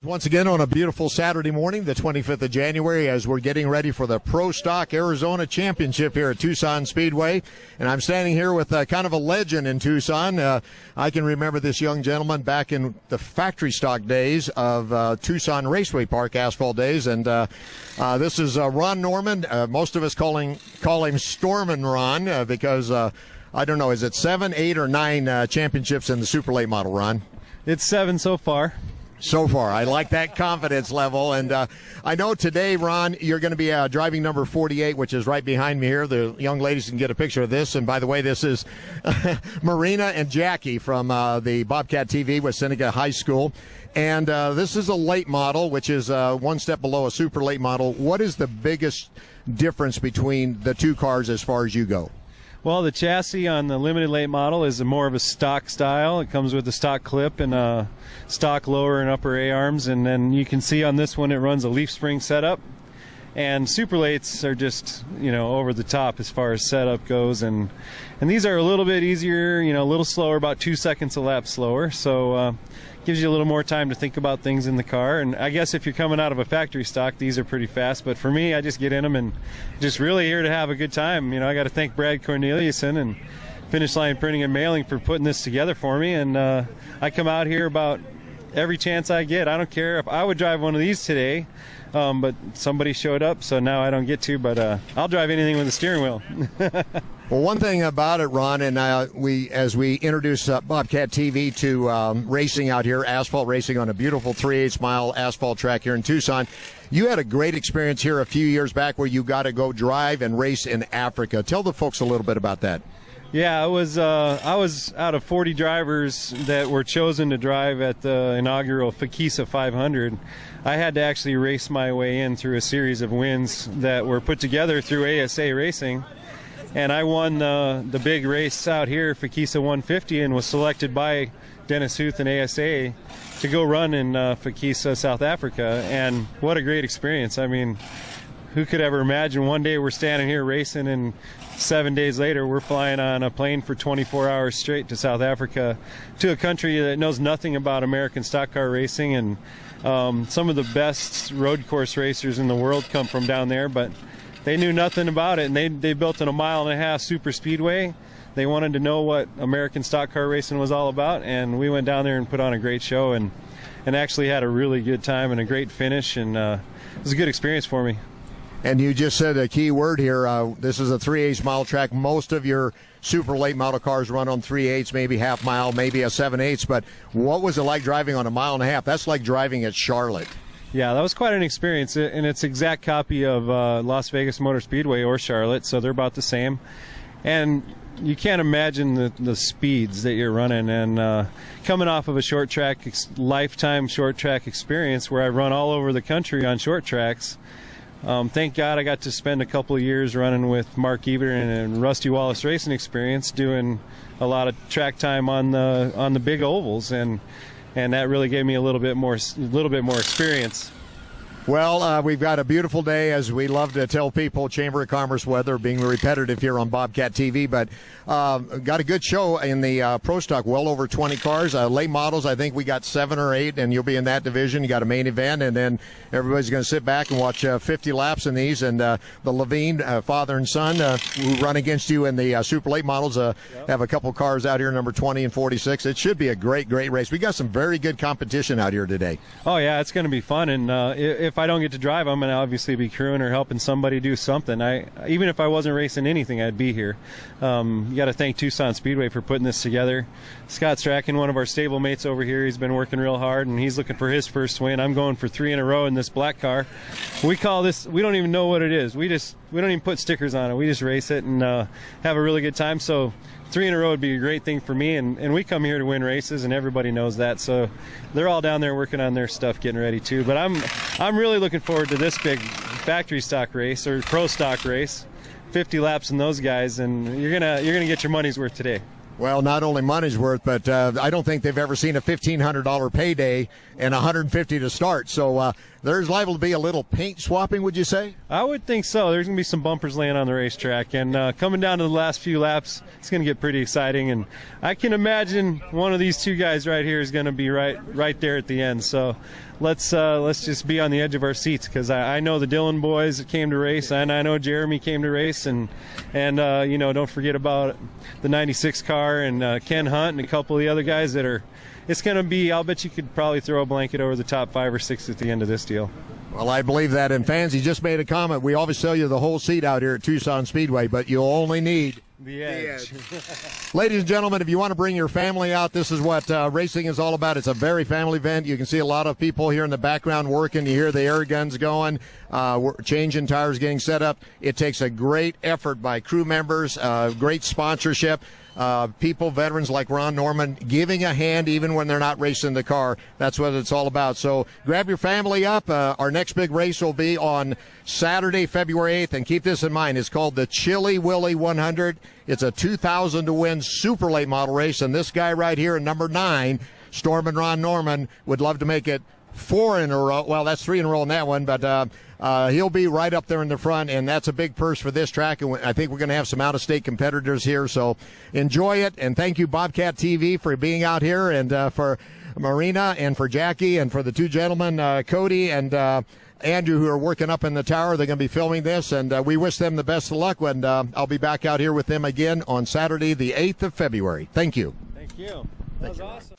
Once again on a beautiful Saturday morning, the 25th of January, as we're getting ready for the Pro Stock Arizona Championship here at Tucson Speedway. And I'm standing here with kind of a legend in Tucson. I can remember this young gentleman back in the factory stock days of Tucson Raceway Park asphalt days. And this is Ron Norman. Most of us call him Stormin' Ron because, I don't know, is it 7, 8, or 9 championships in the super late model, Ron? It's 7 so far. So far. I like that confidence level. And I know today, Ron, you're going to be driving number 48, which is right behind me here. The young ladies can get a picture of this. And by the way, this is Marina and Jackie from the Bobcat TV with Seneca High School. And this is a late model, which is one step below a super late model. What is the biggest difference between the two cars as far as you go? Well, the chassis on the limited late model is more of a stock style. It comes with a stock clip and a stock lower and upper A-arms. And then you can see on this one it runs a leaf spring setup. And super lates are just, over the top as far as setup goes. And these are a little bit easier, a little slower, about 2 seconds a lap slower. So gives you a little more time to think about things in the car. And I guess if you're coming out of a factory stock, these are pretty fast. But for me, I just get in them and just really here to have a good time. I got to thank Brad Corneliuson and Finish Line Printing and Mailing for putting this together for me. And I come out here about every chance I get. I don't care if I would drive one of these today, but somebody showed up, so now I don't get to. But I'll drive anything with a steering wheel. Well, one thing about it, Ron, and as we introduce Bobcat TV to racing out here, asphalt racing on a beautiful 3/8 mile asphalt track here in Tucson, you had a great experience here a few years back where you got to go drive and race in Africa. Tell the folks a little bit about that. Yeah, I was out of 40 drivers that were chosen to drive at the inaugural Fakisa 500. I had to actually race my way in through a series of wins that were put together through ASA Racing. And I won the big race out here, Fakisa 150, and was selected by Dennis Huth and ASA to go run in Fakisa, South Africa. And what a great experience. I mean, who could ever imagine one day we're standing here racing and 7 days later we're flying on a plane for 24 hours straight to South Africa, to a country that knows nothing about American stock car racing. And some of the best road course racers in the world come from down there, but they knew nothing about it, and they built in a 1.5 mile super speedway. They wanted to know what American stock car racing was all about, and we went down there and put on a great show and actually had a really good time and a great finish, and it was a good experience for me. And you just said a key word here. This is a 3/8 mile track. Most of your super late model cars run on 3/8, maybe half mile, maybe a 7/8. But what was it like driving on a 1.5 mile? That's like driving at Charlotte. Yeah, that was quite an experience, and it's an exact copy of Las Vegas Motor Speedway or Charlotte, so they're about the same. And you can't imagine the speeds that you're running. And coming off of a short track, lifetime short track experience where I run all over the country on short tracks, thank God I got to spend a couple of years running with Mark Ebert and Rusty Wallace Racing Experience, doing a lot of track time on the big ovals, and that really gave me a little bit more experience. Well, we've got a beautiful day, as we love to tell people, Chamber of Commerce weather, being repetitive here on Bobcat TV, but got a good show in the Pro Stock, well over 20 cars. Late models, I think we got 7 or 8, and you'll be in that division. You got a main event, and then everybody's going to sit back and watch 50 laps in these, and the Levine, father and son, who run against you in the super late models, have a couple cars out here, number 20 and 46. It should be a great race. We got some very good competition out here today. Oh, yeah, it's going to be fun, and if I don't get to drive, I'm going to obviously be crewing or helping somebody do something. Even if I wasn't racing anything, I'd be here. You got to thank Tucson Speedway for putting this together. Scott Strachan, one of our stable mates over here, he's been working real hard, and he's looking for his first win. I'm going for 3 in a row in this black car. We call this, we don't even know what it is. We don't even put stickers on it. We just race it and have a really good time. So 3 in a row would be a great thing for me, and we come here to win races, and everybody knows that. So they're all down there working on their stuff, getting ready too. But I'm really looking forward to this big factory stock race or pro stock race, 50 laps in those guys, and you're gonna get your money's worth today. Well, not only money's worth, but I don't think they've ever seen a $1,500 payday and $150 to start. So there's liable to be a little paint swapping, would you say? I would think so. There's going to be some bumpers laying on the racetrack. And coming down to the last few laps, it's going to get pretty exciting. And I can imagine one of these two guys right here is going to be right there at the end. So let's just be on the edge of our seats, because I know the Dillon boys that came to race, and I know Jeremy came to race. And don't forget about the 96 car and Ken Hunt and a couple of the other guys that are. It's going to be, I'll bet you could probably throw a blanket over the top 5 or 6 at the end of this deal. Well, I believe that. And fans, he just made a comment. We always sell you the whole seat out here at Tucson Speedway, but you'll only need the edge. Ladies and gentlemen, if you want to bring your family out, this is what racing is all about. It's a very family event. You can see a lot of people here in the background working. You hear the air guns going, changing tires, getting set up. It takes a great effort by crew members, great sponsorship. People, veterans like Ron Norman, giving a hand even when they're not racing the car. That's what it's all about. So grab your family up. Our next big race will be on Saturday, February 8th. And keep this in mind. It's called the Chili Willy 100. It's a 2,000 to win super late model race. And this guy right here in number 9, Storm and Ron Norman, would love to make it 4 in a row. Well, that's 3 in a row in that one, but he'll be right up there in the front, and that's a big purse for this track. And I think we're going to have some out-of-state competitors here, so enjoy it. And thank you, Bobcat TV, for being out here, and for Marina and for Jackie and for the two gentlemen, Cody and Andrew, who are working up in the tower. They're going to be filming this, and we wish them the best of luck. And I'll be back out here with them again on Saturday, the 8th of February. Thank you. Thank you. That was awesome.